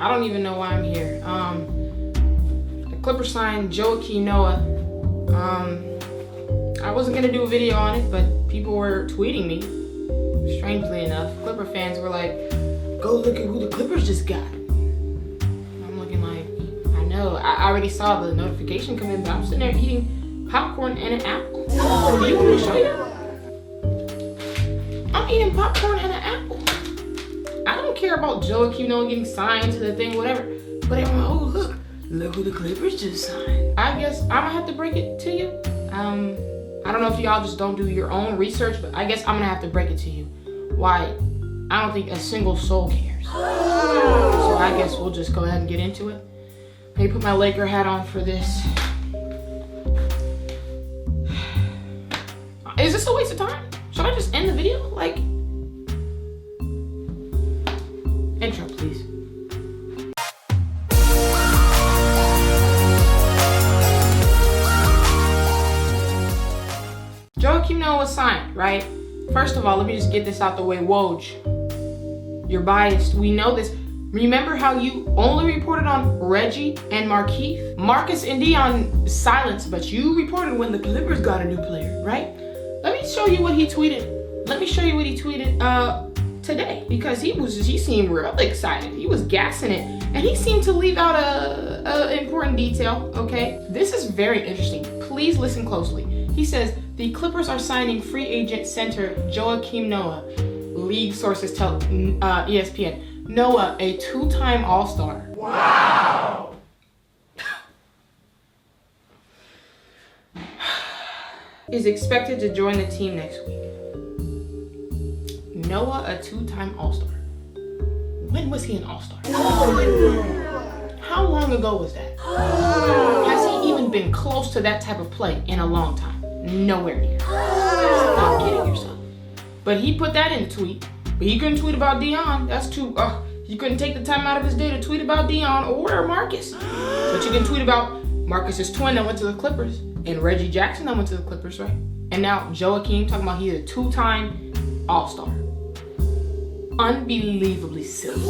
I don't even know why I'm here. The Clippers signed JOAKIM Noah. I wasn't gonna do a video on it, but people were tweeting me. Strangely enough, Clipper fans were like, "Go look at who the Clippers just got." I'm looking like, I know. I already saw the notification come in, but I'm sitting there eating popcorn and an apple. Oh, do you want me to show you? I'm eating popcorn and an apple. I don't care about JOAKIM Noah getting signed to the thing, whatever. But I'm like, oh, look who the Clippers just signed. I guess I'm gonna have to break it to you. I don't know if y'all just don't do your own research, but I guess I'm gonna have to break it to you. Why? I don't think a single soul cares. So I guess we'll just go ahead and get into it. Let me put my Laker hat on for this. Is this a waste of time? Should I just end the video? Like, intro, please. JOAKIM Noah was signed, right? First of all, let me just get this out the way. Woj, you're biased. We know this. Remember how you only reported on Reggie and Markieff? Marcus and Dion silenced, but you reported when the Clippers got a new player, right? Let me show you what he tweeted. Let me show you what he tweeted today, because he seemed real excited. He was gassing it, and he seemed to leave out a important detail, okay? This is very interesting. Please listen closely. He says, the Clippers are signing free agent center JOAKIM Noah. League sources tell ESPN. Noah, a two-time All-Star. Wow! Is expected to join the team next week. Noah, a two-time All-Star. When was he an All-Star? How long ago was that? Has he even been close to that type of play in a long time? Nowhere near. Stop kidding yourself. But he put that in the tweet. But he couldn't tweet about Dion. That's too, he couldn't take the time out of his day to tweet about Dion or Marcus. But you can tweet about Marcus's twin that went to the Clippers and Reggie Jackson that went to the Clippers, right? And now JOAKIM talking about he's a two-time All-Star. Unbelievably silly.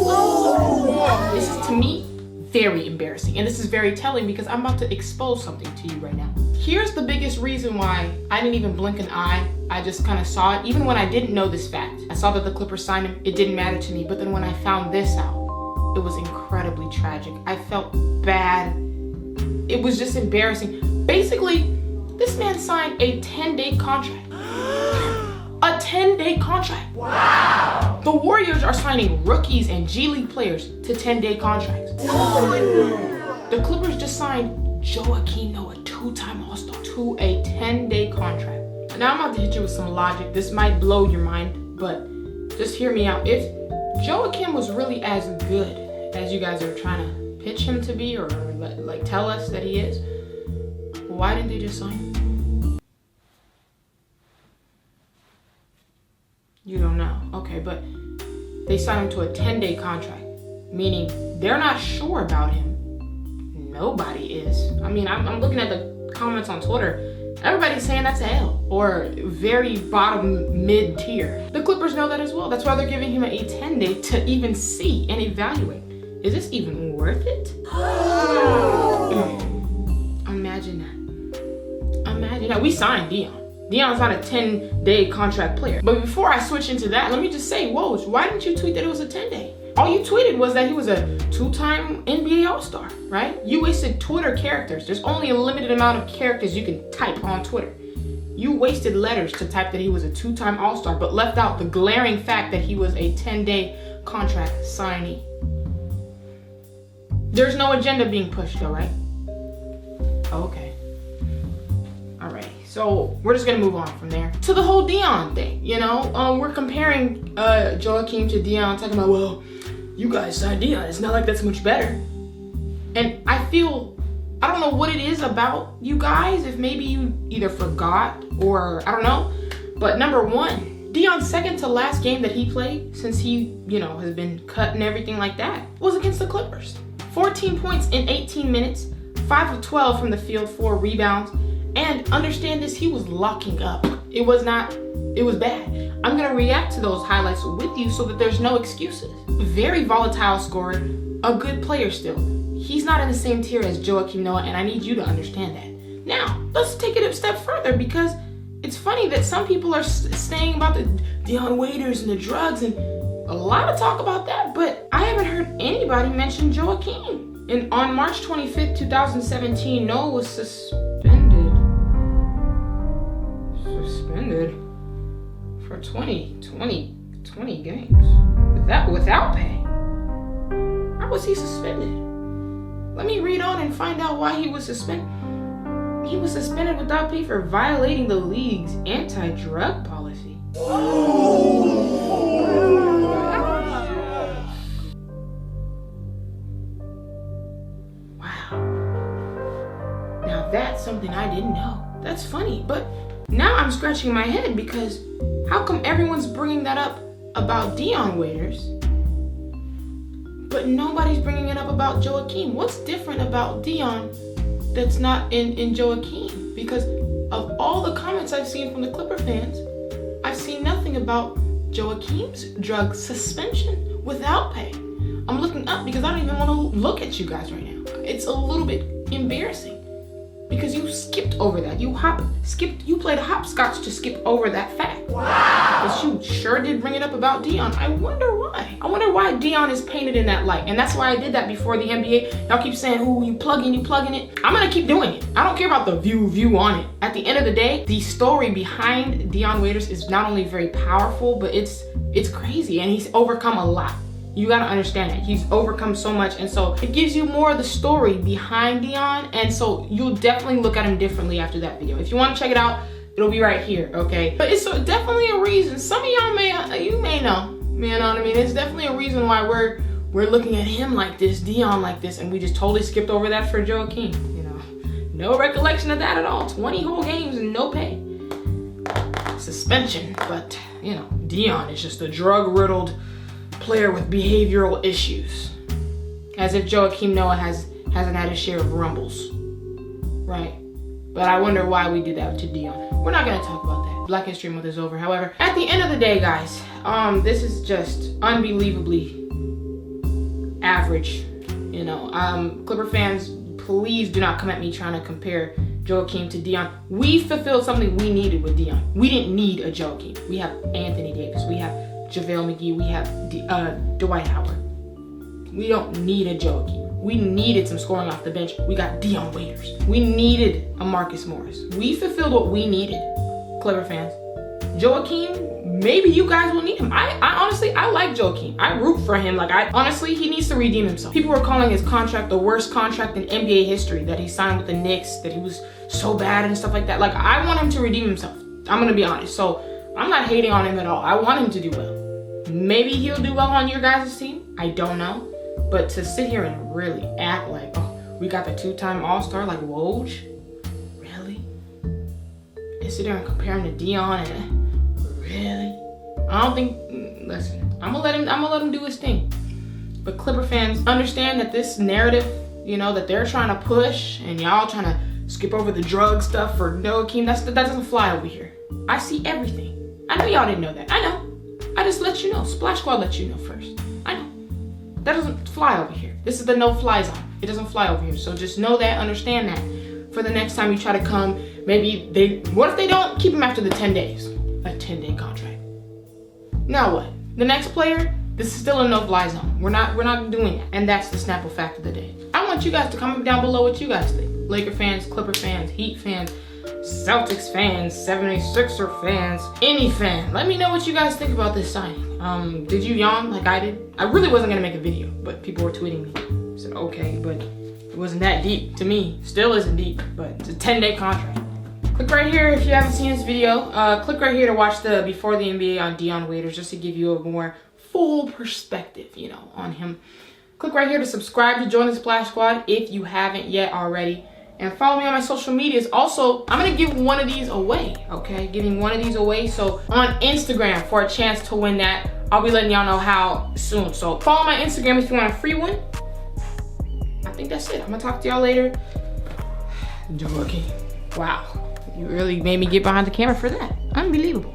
This is, to me, very embarrassing. And this is very telling because I'm about to expose something to you right now. Here's the biggest reason why I didn't even blink an eye. I just kind of saw it, even when I didn't know this fact. I saw that the Clippers signed him, it didn't matter to me. But then when I found this out, it was incredibly tragic. I felt bad. It was just embarrassing. Basically, this man signed a 10-day contract. A 10-day contract. Wow! The Warriors are signing rookies and G League players to 10-day contracts. The Clippers just signed JOAKIM Noah, two-time All-Star, to a 10-day contract. Now I'm about to hit you with some logic. This might blow your mind, but just hear me out. If JOAKIM was really as good as you guys are trying to pitch him to be, or like tell us that he is, why didn't they just sign him? You don't know. Okay, but they signed him to a 10-day contract, meaning they're not sure about him. Nobody is. I mean, I'm looking at the comments on Twitter. Everybody's saying that's a L, or very bottom mid tier. The Clippers know that as well. That's why they're giving him a 10-day to even see and evaluate. Is this even worth it? Imagine that. Imagine that. We signed Dion. Dion's not a 10-day contract player. But before I switch into that, let me just say, Woj, why didn't you tweet that it was a 10-day? All you tweeted was that he was a two-time NBA All-Star, right? You wasted Twitter characters. There's only a limited amount of characters you can type on Twitter. You wasted letters to type that he was a two-time All-Star, but left out the glaring fact that he was a 10-day contract signee. There's no agenda being pushed though, right? Okay. All right. So we're just gonna move on from there to the whole Dion thing. You know, we're comparing JOAKIM to Dion, talking about, well, you guys signed Dion. It's not like that's much better. And I feel, I don't know what it is about you guys. If maybe you either forgot or I don't know. But number one, Dion's second to last game that he played since he, has been cut and everything like that was against the Clippers. 14 points in 18 minutes, 5 of 12 from the field, 4 rebounds. And understand this, he was locking up. It was bad. I'm gonna react to those highlights with you so that there's no excuses. Very volatile scorer, a good player still. He's not in the same tier as Joakim Noah, and I need you to understand that. Now, let's take it a step further, because it's funny that some people are saying about the Dion Waiters and the drugs and a lot of talk about that, but I haven't heard anybody mention Joakim. And on March 25th, 2017, Noah was suspended for 20 games without pay. How was he suspended? Let me read on and find out why he was suspended. He was suspended without pay for violating the league's anti-drug policy. Wow. Now that's something I didn't know. That's funny, but now I'm scratching my head, because how come everyone's bringing that up about Dion Waiters, but nobody's bringing it up about Joakim? What's different about Dion that's not in Joakim? Because of all the comments I've seen from the Clipper fans, I've seen nothing about Joakim's drug suspension without pay. I'm looking up because I don't even want to look at you guys right now. It's a little bit embarrassing because you skipped over that. You played hopscotch to skip over that fact. Wow. But you sure did bring it up about Dion. I wonder why. I wonder why Dion is painted in that light. And that's why I did that before the NBA. Y'all keep saying, "Ooh, you plugging it." I'm gonna keep doing it. I don't care about the view on it. At the end of the day, the story behind Dion Waiters is not only very powerful, but it's crazy, and he's overcome a lot. You gotta understand that. He's overcome so much, and so it gives you more of the story behind Dion, and so you'll definitely look at him differently after that video. If you wanna check it out, it'll be right here, okay? But it's definitely a reason. Some of y'all may know, you know what I mean? It's definitely a reason why we're looking at him like this, Dion like this, and we just totally skipped over that for Joakim, you know? No recollection of that at all. 20 whole games and no pay. Suspension, but you know, Dion is just a drug-riddled player with behavioral issues. As if Joakim Noah hasn't had his share of rumbles, right? But I wonder why we did that to Dion. We're not gonna talk about that. Black History Month is over. However, at the end of the day, guys, this is just unbelievably average. You know, Clipper fans, please do not come at me trying to compare Joakim to Dion. We fulfilled something we needed with Dion. We didn't need a Joakim. We have Anthony Davis. We have JaVale McGee. We have Dwight Howard. We don't need a Joakim. We needed some scoring off the bench. We got Dion Waiters. We needed a Marcus Morris. We fulfilled what we needed, Clipper fans. Joakim, maybe you guys will need him. I honestly, I like Joakim. I root for him. Honestly, he needs to redeem himself. People were calling his contract the worst contract in NBA history, that he signed with the Knicks, that he was so bad and stuff like that. I want him to redeem himself. I'm gonna be honest. So I'm not hating on him at all. I want him to do well. Maybe he'll do well on your guys' team. I don't know. But to sit here and really act like, oh, we got the two-time All-Star like Woj? Really? And sit there and compare him to Dion and really? I don't think, listen, I'm gonna let him do his thing. But Clipper fans, understand that this narrative, you know, that they're trying to push and y'all trying to skip over the drug stuff for Joakim, that doesn't fly over here. I see everything. I know y'all didn't know that. I know. I just let you know. Splash Squad let you know first. I know. That doesn't fly over here. This is the no-fly zone. It doesn't fly over here. So just know that, understand that. For the next time you try to come, what if they don't keep him after the 10 days? A 10-day contract. Now what? The next player, this is still a no-fly zone. We're not doing that. And that's the Snapple fact of the day. I want you guys to comment down below what you guys think. Laker fans, Clipper fans, Heat fans, Celtics fans, 76er fans, any fan. Let me know what you guys think about this signing. Did you yawn like I did? I really wasn't gonna make a video, but people were tweeting me. I said, okay, but it wasn't that deep to me. Still isn't deep, but it's a 10-day contract. Click right here if you haven't seen this video. Click right here to watch the Before the NBA on Dion Waiters, just to give you a more full perspective, you know, on him. Click right here to subscribe to join the Splash Squad if you haven't yet already. And follow me on my social medias. Also, I'm gonna give one of these away, okay? Giving one of these away. So on Instagram, for a chance to win that, I'll be letting y'all know how soon. So follow my Instagram if you want a free one. I think that's it. I'm gonna talk to y'all later. Joakim. Wow, you really made me get behind the camera for that. Unbelievable.